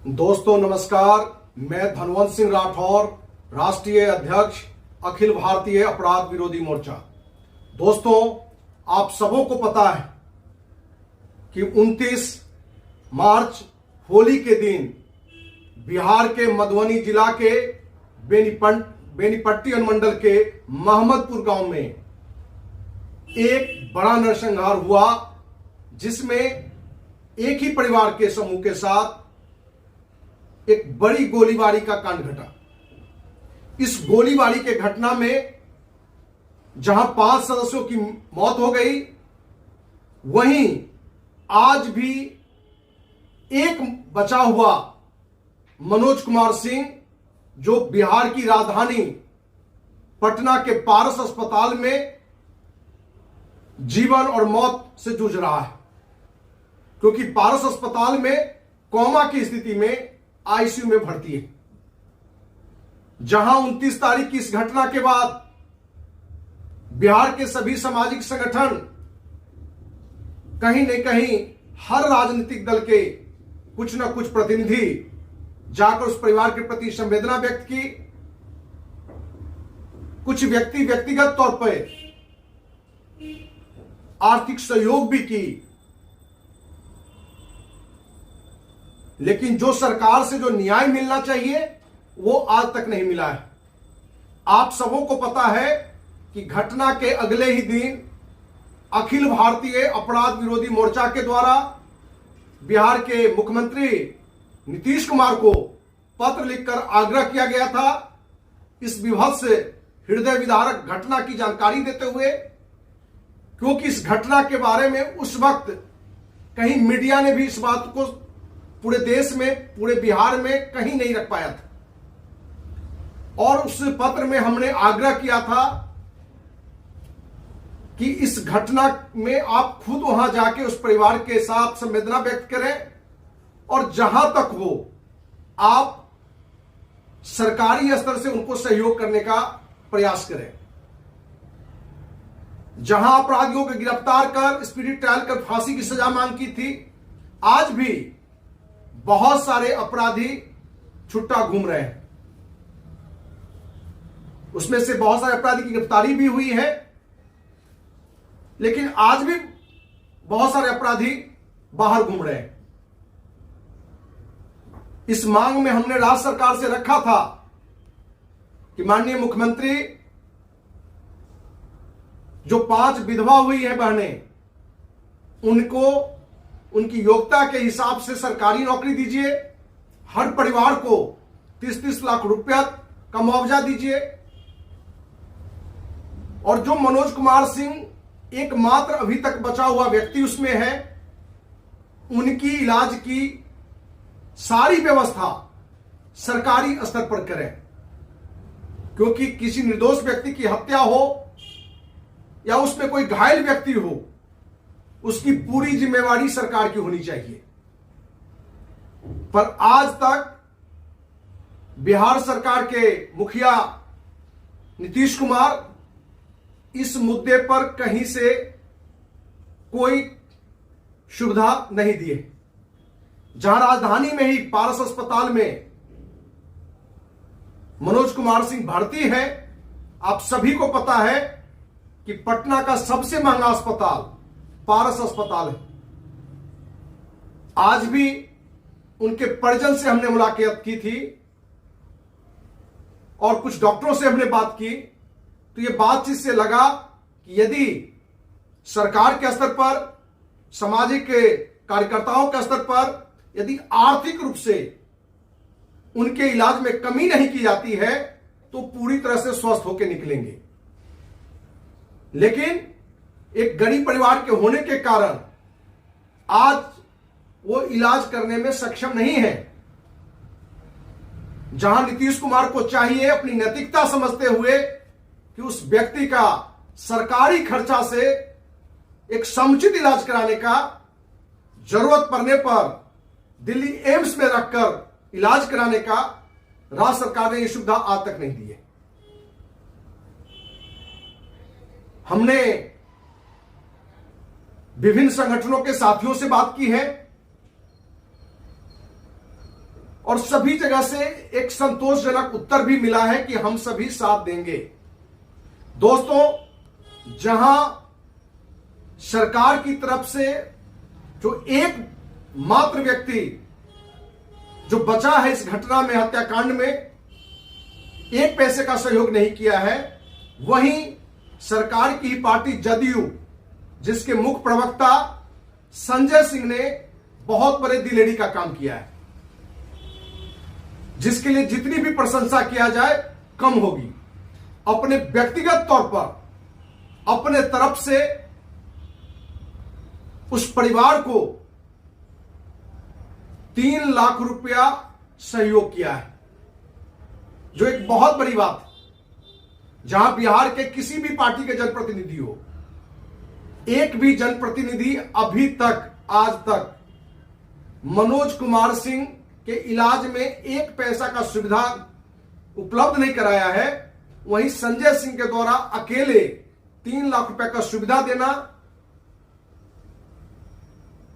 दोस्तों नमस्कार, मैं धनवंत सिंह राठौर, राष्ट्रीय अध्यक्ष अखिल भारतीय अपराध विरोधी मोर्चा। दोस्तों, आप सबों को पता है कि 29 मार्च होली के दिन बिहार के मधुबनी जिला के बेनीपट्टी अनुमंडल के महमदपुर गांव में एक बड़ा नरसंहार हुआ, जिसमें एक ही परिवार के समूह के साथ एक बड़ी गोलीबारी का कांड घटा। इस गोलीबारी के घटना में जहां 5 सदस्यों की मौत हो गई, वहीं आज भी एक बचा हुआ मनोज कुमार सिंह, जो बिहार की राजधानी पटना के पारस अस्पताल में जीवन और मौत से जूझ रहा है, क्योंकि पारस अस्पताल में कोमा की स्थिति में आईसीयू में भर्ती है। जहां 29 तारीख की इस घटना के बाद बिहार के सभी सामाजिक संगठन, कहीं न कहीं हर राजनीतिक दल के कुछ न कुछ प्रतिनिधि जाकर उस परिवार के प्रति संवेदना व्यक्त की। कुछ व्यक्ति व्यक्तिगत तौर पर आर्थिक सहयोग भी की, लेकिन जो सरकार से जो न्याय मिलना चाहिए वो आज तक नहीं मिला है। आप सबों को पता है कि घटना के अगले ही दिन अखिल भारतीय अपराध विरोधी मोर्चा के द्वारा बिहार के मुख्यमंत्री नीतीश कुमार को पत्र लिखकर आग्रह किया गया था, इस विभत्स हृदय विदारक घटना की जानकारी देते हुए, क्योंकि इस घटना के बारे में उस वक्त कहीं मीडिया ने भी इस बात को पूरे देश में, पूरे बिहार में कहीं नहीं रख पाया था। और उस पत्र में हमने आग्रह किया था कि इस घटना में आप खुद वहां जाके उस परिवार के साथ संवेदना व्यक्त करें, और जहां तक हो आप सरकारी स्तर से उनको सहयोग करने का प्रयास करें। जहां अपराधियों को गिरफ्तार कर स्पीडी ट्रायल कर फांसी की सजा मांग की थी, आज भी बहुत सारे अपराधी छुट्टा घूम रहे हैं। उसमें से बहुत सारे अपराधी की गिरफ्तारी भी हुई है, लेकिन आज भी बहुत सारे अपराधी बाहर घूम रहे हैं। इस मांग में हमने राज्य सरकार से रखा था कि माननीय मुख्यमंत्री, जो 5 विधवा हुई है बहनें, उनको उनकी योग्यता के हिसाब से सरकारी नौकरी दीजिए। हर परिवार को 30-30 लाख रुपया का मुआवजा दीजिए। और जो मनोज कुमार सिंह एकमात्र अभी तक बचा हुआ व्यक्ति उसमें है, उनकी इलाज की सारी व्यवस्था सरकारी स्तर पर करें, क्योंकि किसी निर्दोष व्यक्ति की हत्या हो या उसमें कोई घायल व्यक्ति हो, उसकी पूरी जिम्मेवारी सरकार की होनी चाहिए। पर आज तक बिहार सरकार के मुखिया नीतीश कुमार इस मुद्दे पर कहीं से कोई सुविधा नहीं दिए। जहां राजधानी में ही पारस अस्पताल में मनोज कुमार सिंह भर्ती है, आप सभी को पता है कि पटना का सबसे महंगा अस्पताल पारस अस्पताल है। आज भी उनके परिजन से हमने मुलाकात की थी और कुछ डॉक्टरों से हमने बात की, तो यह बातचीत से लगा कि यदि सरकार के स्तर पर, सामाजिक कार्यकर्ताओं के स्तर पर यदि आर्थिक रूप से उनके इलाज में कमी नहीं की जाती है, तो पूरी तरह से स्वस्थ होकर निकलेंगे। लेकिन एक गरीब परिवार के होने के कारण आज वो इलाज करने में सक्षम नहीं है। जहां नीतीश कुमार को चाहिए अपनी नैतिकता समझते हुए कि उस व्यक्ति का सरकारी खर्चा से एक समुचित इलाज कराने का, जरूरत पड़ने पर दिल्ली एम्स में रखकर इलाज कराने का, राज्य सरकार ने यह सुविधा आज तक नहीं दी है। हमने विभिन्न संगठनों के साथियों से बात की है और सभी जगह से एक संतोषजनक उत्तर भी मिला है कि हम सभी साथ देंगे। दोस्तों, जहां सरकार की तरफ से जो एक मात्र व्यक्ति जो बचा है इस घटना में, हत्याकांड में, एक पैसे का सहयोग नहीं किया है, वहीं सरकार की पार्टी जदयू, जिसके मुख्य प्रवक्ता संजय सिंह ने बहुत बड़े दिलेरी का काम किया है, जिसके लिए जितनी भी प्रशंसा किया जाए कम होगी। अपने व्यक्तिगत तौर पर अपने तरफ से उस परिवार को 3 लाख रुपया सहयोग किया है, जो एक बहुत बड़ी बात है। जहां बिहार के किसी भी पार्टी के जनप्रतिनिधि हो, एक भी जनप्रतिनिधि अभी तक, आज तक मनोज कुमार सिंह के इलाज में 1 पैसा का सुविधा उपलब्ध नहीं कराया है, वहीं संजय सिंह के द्वारा अकेले 3 लाख रुपए का सुविधा देना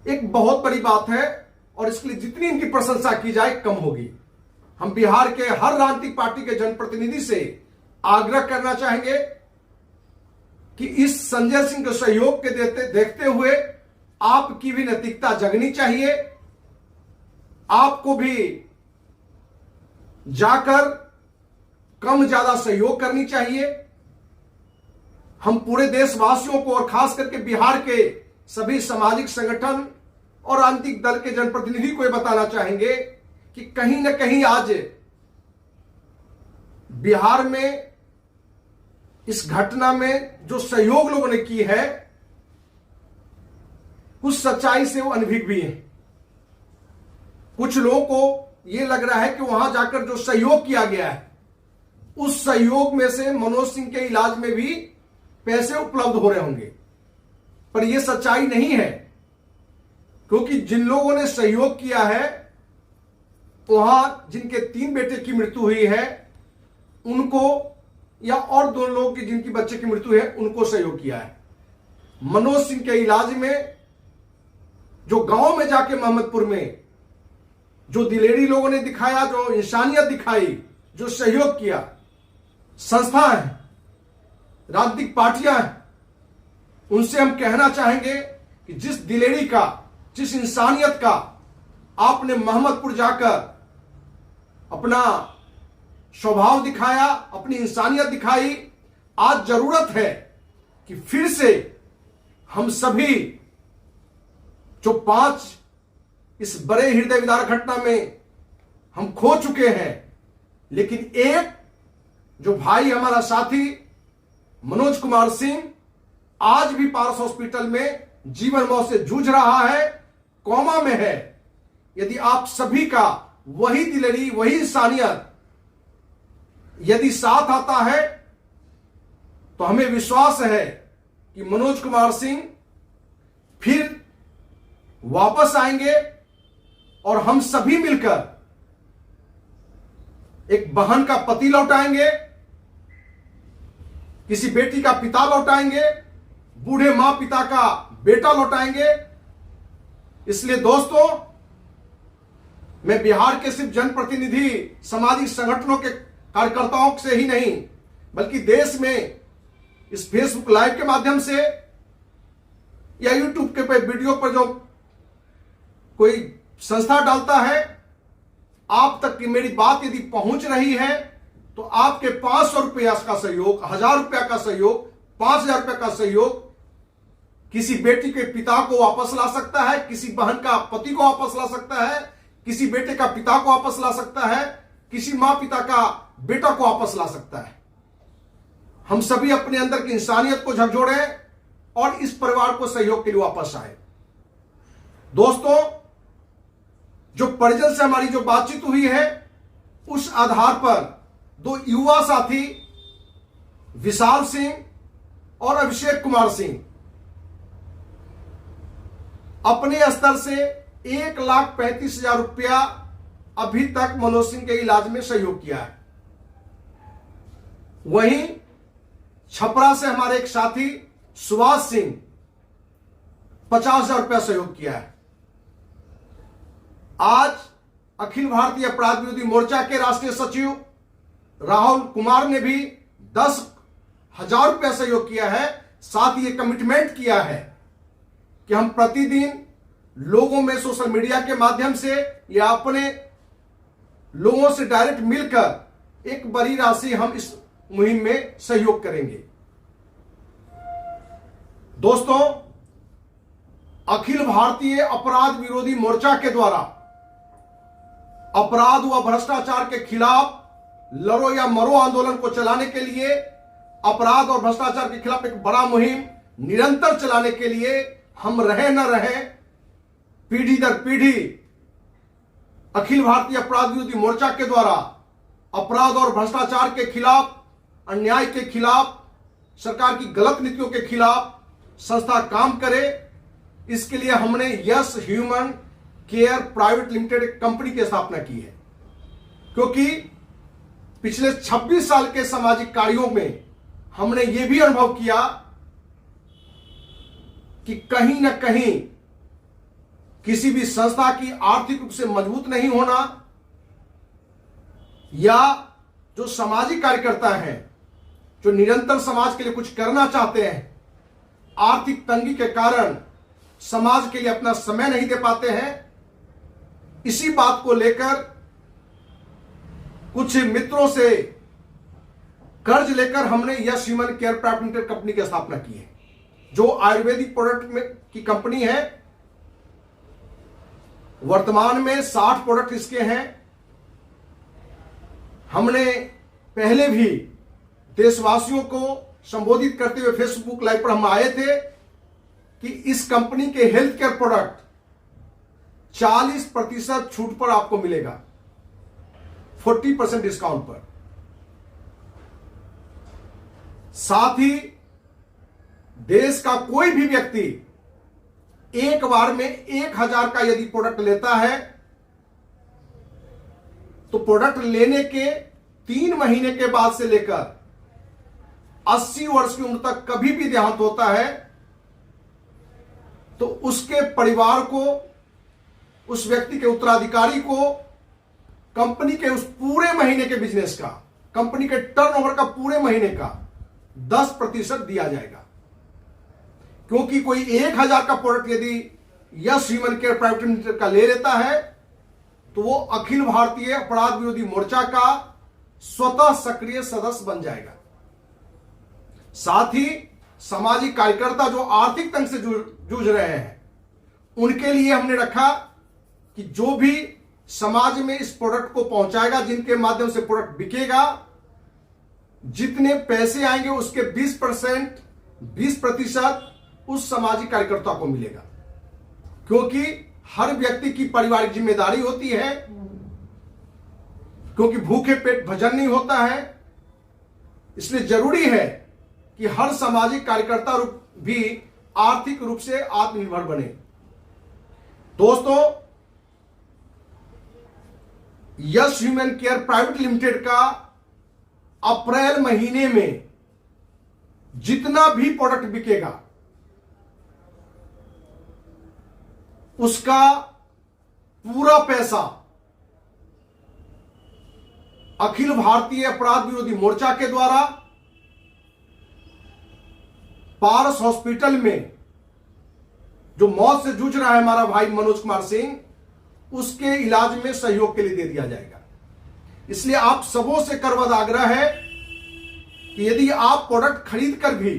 एक बहुत बड़ी बात है, और इसके लिए जितनी इनकी प्रशंसा की जाए कम होगी। हम बिहार के हर राजनीतिक पार्टी के जनप्रतिनिधि से आग्रह करना चाहेंगे कि इस संजय सिंह के सहयोग के देखते हुए आपकी भी नैतिकता जगनी चाहिए। आपको भी जाकर कम ज्यादा सहयोग करनी चाहिए। हम पूरे देशवासियों को और खास करके बिहार के सभी सामाजिक संगठन और राजनीतिक दल के जनप्रतिनिधि को यह बताना चाहेंगे कि कहीं ना कहीं आज बिहार में इस घटना में जो सहयोग लोगों ने की है, कुछ सच्चाई से वो अनभिज्ञ भी हैं। कुछ लोगों को यह लग रहा है कि वहां जाकर जो सहयोग किया गया है, उस सहयोग में से मनोज सिंह के इलाज में भी पैसे उपलब्ध हो रहे होंगे, पर यह सच्चाई नहीं है। क्योंकि जिन लोगों ने सहयोग किया है, वहां जिनके 3 बेटे की मृत्यु हुई है, उनको, या और 2 लोग की जिनकी बच्चे की मृत्यु है, उनको सहयोग किया है। मनोज सिंह के इलाज में जो गांव में जाके मोहम्मदपुर में जो दिलेरी लोगों ने दिखाया, जो इंसानियत दिखाई, जो सहयोग किया, संस्था है, राजनीतिक पार्टियां हैं, उनसे हम कहना चाहेंगे कि जिस दिलेरी का, जिस इंसानियत का आपने मोहम्मदपुर जाकर अपना स्वभाव दिखाया, अपनी इंसानियत दिखाई, आज जरूरत है कि फिर से हम सभी जो 5 इस बड़े हृदय विदारक घटना में हम खो चुके हैं, लेकिन एक जो भाई हमारा साथी मनोज कुमार सिंह आज भी पारस हॉस्पिटल में जीवन मौत से जूझ रहा है, कोमा में है। यदि आप सभी का वही दिलेरी, वही इंसानियत यदि साथ आता है, तो हमें विश्वास है कि मनोज कुमार सिंह फिर वापस आएंगे और हम सभी मिलकर एक बहन का पति लौटाएंगे, किसी बेटी का पिता लौटाएंगे, बूढ़े मां पिता का बेटा लौटाएंगे। इसलिए दोस्तों, मैं बिहार के सिर्फ जनप्रतिनिधि, सामाजिक संगठनों के कार्यकर्ताओं से ही नहीं, बल्कि देश में इस फेसबुक लाइव के माध्यम से या यूट्यूब के वीडियो पर जो कोई संस्था डालता है, आप तक की मेरी बात यदि पहुंच रही है, तो आपके 500 रुपया का सहयोग, 1000 रुपया का सहयोग, 5000 रुपया का सहयोग किसी बेटी के पिता को वापस ला सकता है, किसी बहन का पति को वापस ला सकता है, किसी बेटे का पिता को वापस ला सकता है, किसी मां पिता का बेटा को वापस ला सकता है। हम सभी अपने अंदर की इंसानियत को झकझोड़ें और इस परिवार को सहयोग के लिए वापस आए। दोस्तों, जो परिजन से हमारी जो बातचीत हुई है, उस आधार पर 2 युवा साथी विशाल सिंह और अभिषेक कुमार सिंह अपने स्तर से 1,35,000 रुपया अभी तक मनोज सिंह के इलाज में सहयोग किया है। वहीं छपरा से हमारे एक साथी सुभाष सिंह 50,000 रुपया सहयोग किया है। आज अखिल भारतीय अपराध विरोधी मोर्चा के राष्ट्रीय सचिव राहुल कुमार ने भी 10,000 रुपया सहयोग किया है। साथ ही ये कमिटमेंट किया है कि हम प्रतिदिन लोगों में सोशल मीडिया के माध्यम से या अपने लोगों से डायरेक्ट मिलकर एक बड़ी राशि हम इस मुहिम में सहयोग करेंगे। दोस्तों, अखिल भारतीय अपराध विरोधी मोर्चा के द्वारा अपराध व भ्रष्टाचार के खिलाफ लड़ो या मरो आंदोलन को चलाने के लिए, अपराध और भ्रष्टाचार के खिलाफ एक बड़ा मुहिम निरंतर चलाने के लिए हम रहे न रहे, पीढ़ी दर पीढ़ी अखिल भारतीय अपराध विरोधी मोर्चा के द्वारा अपराध और भ्रष्टाचार के खिलाफ, अन्याय के खिलाफ, सरकार की गलत नीतियों के खिलाफ संस्था काम करे। इसके लिए हमने yes human care private limited company की स्थापना की है, क्योंकि पिछले 26 साल के सामाजिक कार्यों में हमने यह भी अनुभव किया कि कहीं ना कहीं किसी भी संस्था की आर्थिक रूप से मजबूत नहीं होना, या जो सामाजिक कार्यकर्ता हैं जो निरंतर समाज के लिए कुछ करना चाहते हैं, आर्थिक तंगी के कारण समाज के लिए अपना समय नहीं दे पाते हैं। इसी बात को लेकर कुछ मित्रों से कर्ज लेकर हमने yes human care private limited company की स्थापना की है, जो आयुर्वेदिक प्रोडक्ट में की कंपनी है। वर्तमान में 60 प्रोडक्ट इसके हैं। हमने पहले भी देशवासियों को संबोधित करते हुए फेसबुक लाइव पर हम आए थे कि इस कंपनी के हेल्थ केयर प्रोडक्ट 40% छूट पर आपको मिलेगा, 40% डिस्काउंट पर। साथ ही देश का कोई भी व्यक्ति एक बार में 1,000 का यदि प्रोडक्ट लेता है तो प्रोडक्ट लेने के 3 महीने के बाद से लेकर 80 वर्ष की उम्र तक कभी भी देहांत होता है तो उसके परिवार को, उस व्यक्ति के उत्तराधिकारी को कंपनी के उस पूरे महीने के बिजनेस का, कंपनी के टर्नओवर का पूरे महीने का 10% दिया जाएगा। क्योंकि कोई 1,000 का प्रोडक्ट यदि yes human care private limited का ले लेता है तो वो अखिल भारतीय अपराध विरोधी मोर्चा का स्वतः सक्रिय सदस्य बन जाएगा। साथ ही सामाजिक कार्यकर्ता जो आर्थिक तंग से जूझ रहे हैं, उनके लिए हमने रखा कि जो भी समाज में इस प्रोडक्ट को पहुंचाएगा, जिनके माध्यम से प्रोडक्ट बिकेगा, जितने पैसे आएंगे उसके 20% उस सामाजिक कार्यकर्ता को मिलेगा। क्योंकि हर व्यक्ति की पारिवारिक जिम्मेदारी होती है, क्योंकि भूखे पेट भजन नहीं होता है। इसलिए जरूरी है कि हर सामाजिक कार्यकर्ता भी आर्थिक रूप से आत्मनिर्भर बने। दोस्तों, yes human care private limited का अप्रैल महीने में जितना भी प्रोडक्ट बिकेगा उसका पूरा पैसा अखिल भारतीय अपराध विरोधी मोर्चा के द्वारा पारस हॉस्पिटल में जो मौत से जूझ रहा है हमारा भाई मनोज कुमार सिंह, उसके इलाज में सहयोग के लिए दे दिया जाएगा। इसलिए आप सबों से करवद आग्रह है कि यदि आप प्रोडक्ट खरीद कर भी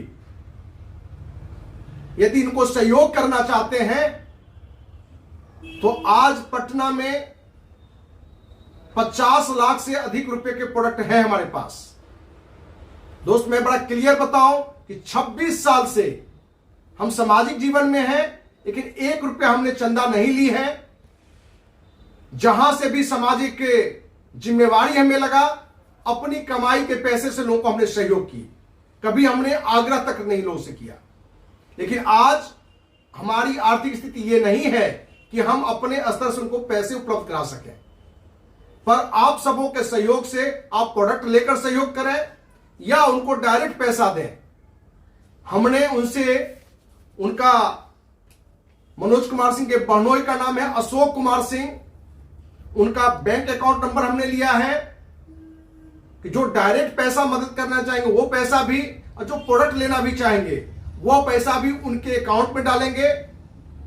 यदि इनको सहयोग करना चाहते हैं तो आज पटना में 50 लाख से अधिक रुपए के प्रोडक्ट है हमारे पास। दोस्त, मैं बड़ा क्लियर बताऊं कि 26 साल से हम सामाजिक जीवन में हैं, लेकिन 1 रुपया हमने चंदा नहीं ली है। जहां से भी सामाजिक जिम्मेवारी हमें लगा, अपनी कमाई के पैसे से लोगों को हमने सहयोग की। कभी हमने आग्रह तक नहीं लोगों से किया। लेकिन आज हमारी आर्थिक स्थिति यह नहीं है कि हम अपने स्तर से उनको पैसे उपलब्ध करा सकें, पर आप सबों के सहयोग से आप प्रोडक्ट लेकर सहयोग करें या उनको डायरेक्ट पैसा दें। हमने उनसे, उनका मनोज कुमार सिंह के बहनोई का नाम है अशोक कुमार सिंह, उनका बैंक अकाउंट नंबर हमने लिया है कि जो डायरेक्ट पैसा मदद करना चाहेंगे वो पैसा भी, और जो प्रोडक्ट लेना भी चाहेंगे वो पैसा भी उनके अकाउंट में डालेंगे।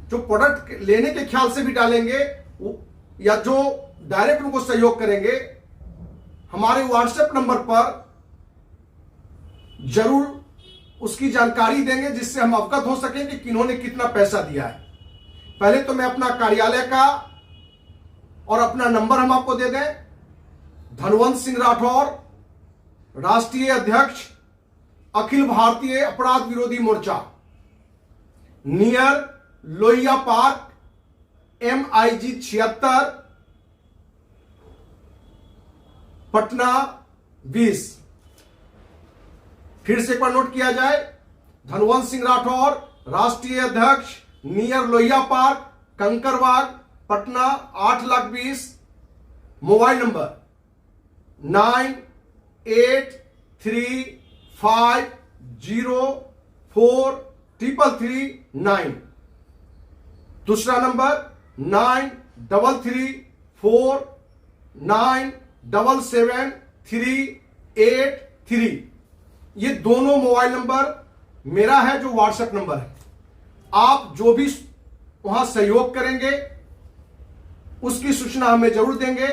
जो प्रोडक्ट लेने के ख्याल से भी डालेंगे या जो डायरेक्ट उनको सहयोग करेंगे, हमारे व्हाट्सएप नंबर पर जरूर उसकी जानकारी देंगे जिससे हम अवगत हो सकें कि किन्होंने कितना पैसा दिया है। पहले तो मैं अपना कार्यालय का और अपना नंबर हम आपको दे दें। धनवंत सिंह राठौर, राष्ट्रीय अध्यक्ष, अखिल Bharatiya Apradh Virodhi Morcha, near Lohia park, MIG 76, Patna 20। फिर से एक बार नोट किया जाए। धनवंत सिंह राठौर, राष्ट्रीय अध्यक्ष, near Lohia park, Kankarbagh, Patna 8,20,000। Mobile number 9835043339। दूसरा नंबर 9334977383। ये दोनों मोबाइल नंबर मेरा है, जो व्हाट्सएप नंबर है। आप जो भी वहां सहयोग करेंगे उसकी सूचना हमें जरूर देंगे।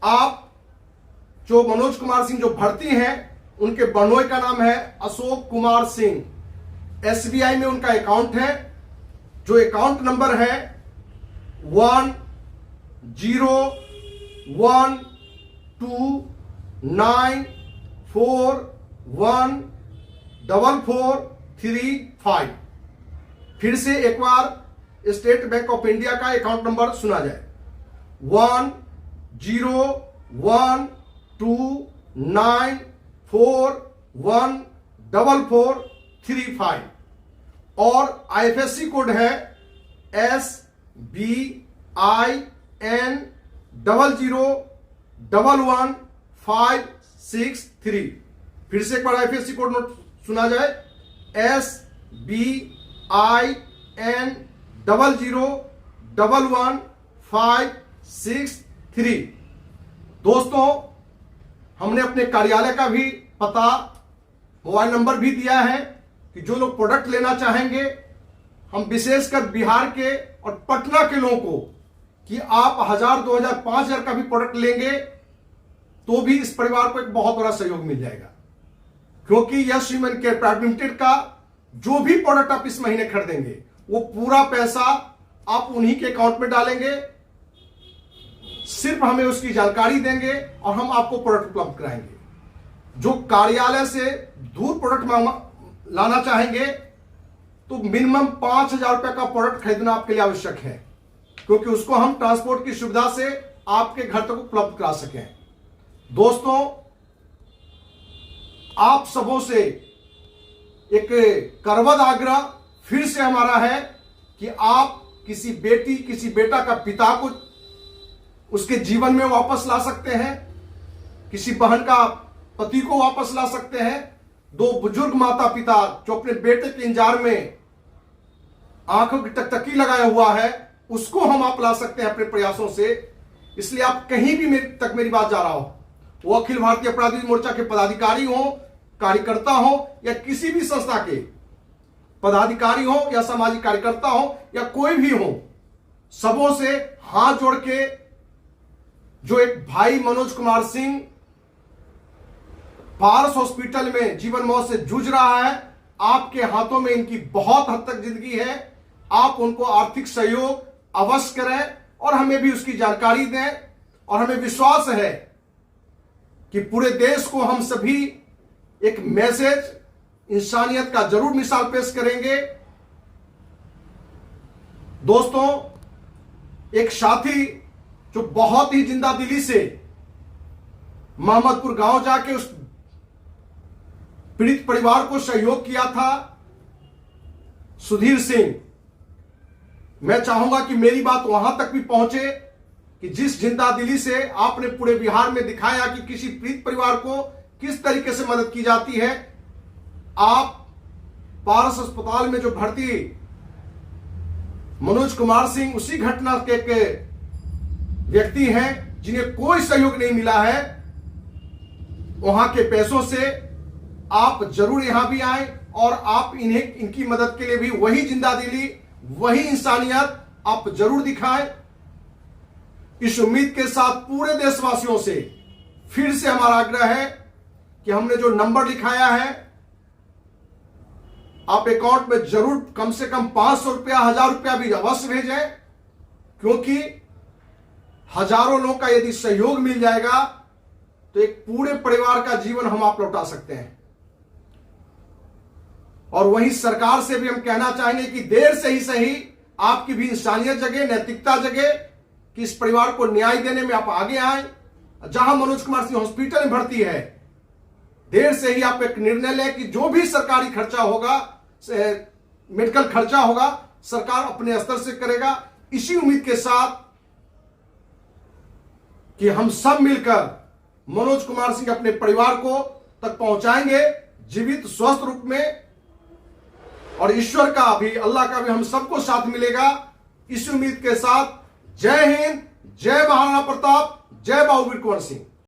आप जो मनोज कुमार सिंह जो भर्ती हैं, उनके बहनोई का नाम है अशोक कुमार सिंह। SBI में उनका अकाउंट है, जो अकाउंट नंबर है 101291414435। फिर से एक बार स्टेट बैंक ऑफ इंडिया का अकाउंट नंबर सुना जाए 101291414435 और IFSC कोड है SBIN00111563। फिर से एक बार IFSC कोड नोट सुना जाए SBIN00111563। दोस्तों, हमने अपने कार्यालय का भी पता, मोबाइल नंबर भी दिया है कि जो लोग प्रोडक्ट लेना चाहेंगे, हम विशेषकर बिहार के और पटना के लोगों को, कि आप 1000, 2000, 5000 का भी प्रोडक्ट लेंगे तो भी इस परिवार को एक बहुत बड़ा सहयोग मिल जाएगा। क्योंकि यश ह्यूमन केयर प्राइवेट लिमिटेड का जो भी प्रोडक्ट आप इस महीने खरीदेंगे, वो पूरा पैसा आप उन्हीं के अकाउंट में डालेंगे। सिर्फ हमें उसकी जानकारी देंगे और हम आपको प्रोडक्ट उपलब्ध कराएंगे। जो कार्यालय से दूर प्रोडक्ट लाना चाहेंगे तो मिनिमम 5,000 रुपए का प्रोडक्ट खरीदना आपके लिए आवश्यक है, क्योंकि उसको हम ट्रांसपोर्ट की सुविधा से आपके घर तक उपलब्ध करा सकें। दोस्तों, आप सबों से एक करवद आग्रह फिर से हमारा है कि आप किसी बेटी, किसी बेटा का पिता को उसके जीवन में वापस ला सकते हैं, किसी बहन का पति को वापस ला सकते हैं। दो बुजुर्ग माता पिता जो अपने बेटे के इंतजार में आंखों की टकटकी लगाया हुआ है, उसको हम आप ला सकते हैं अपने प्रयासों से। इसलिए आप कहीं भी मेरी बात जा रहा हो, वो अखिल भारतीय अपराध विरोधी मोर्चा के पदाधिकारी हो, कार्यकर्ता हो, या किसी भी संस्था के पदाधिकारी हो या सामाजिक कार्यकर्ता हो या कोई भी हो, सबों से हाथ जोड़ के, जो एक भाई मनोज कुमार सिंह पारस हॉस्पिटल में जीवन मौत से जूझ रहा है, आपके हाथों में इनकी बहुत हद तक जिंदगी है। आप उनको आर्थिक सहयोग अवश्य करें और हमें भी उसकी जानकारी दें। और हमें विश्वास है कि पूरे देश को हम सभी एक मैसेज इंसानियत का जरूर मिसाल पेश करेंगे। दोस्तों, एक साथी जो बहुत ही जिंदा दिली से मोहम्मदपुर गांव जाके उस पीड़ित परिवार को सहयोग किया था, सुधीर सिंह, मैं चाहूंगा कि मेरी बात वहां तक भी पहुंचे कि जिस जिंदा दिली से आपने पूरे बिहार में दिखाया कि किसी पीड़ित परिवार को किस तरीके से मदद की जाती है। आप पारस अस्पताल में जो भर्ती मनोज कुमार सिंह, उसी घटना के व्यक्ति हैं जिन्हें कोई सहयोग नहीं मिला है, वहां के पैसों से आप जरूर यहां भी आए और आप इन्हें इनकी मदद के लिए भी वही जिंदादिली, वही इंसानियत आप जरूर दिखाएं। इस उम्मीद के साथ पूरे देशवासियों से फिर से हमारा आग्रह है कि हमने जो नंबर लिखाया है, आप अकाउंट में जरूर कम से कम 500 रुपया, 1000 रुपया भी अवश्य भेजें, क्योंकि हजारों लोगों का यदि सहयोग मिल जाएगा तो एक पूरे परिवार का जीवन हम आप लौटा सकते हैं। और वहीं सरकार से भी हम कहना चाहेंगे कि देर से ही सही आपकी भी इंसानियत जगे, नैतिकता जगे कि इस परिवार को न्याय देने में आप आगे आए। जहां मनोज कुमार सिंह हॉस्पिटल में भर्ती है, देर से ही आप एक निर्णय लें कि जो भी सरकारी खर्चा होगा, मेडिकल खर्चा होगा, सरकार अपने स्तर से करेगा। इसी उम्मीद के साथ कि हम सब मिलकर मनोज कुमार सिंह अपने परिवार को तक पहुंचाएंगे जीवित स्वस्थ रूप में, और ईश्वर का भी, अल्लाह का भी हम सबको साथ मिलेगा। इस उम्मीद के साथ जय हिंद, जय महाराणा प्रताप, जय बाबू वीर कुंवर सिंह।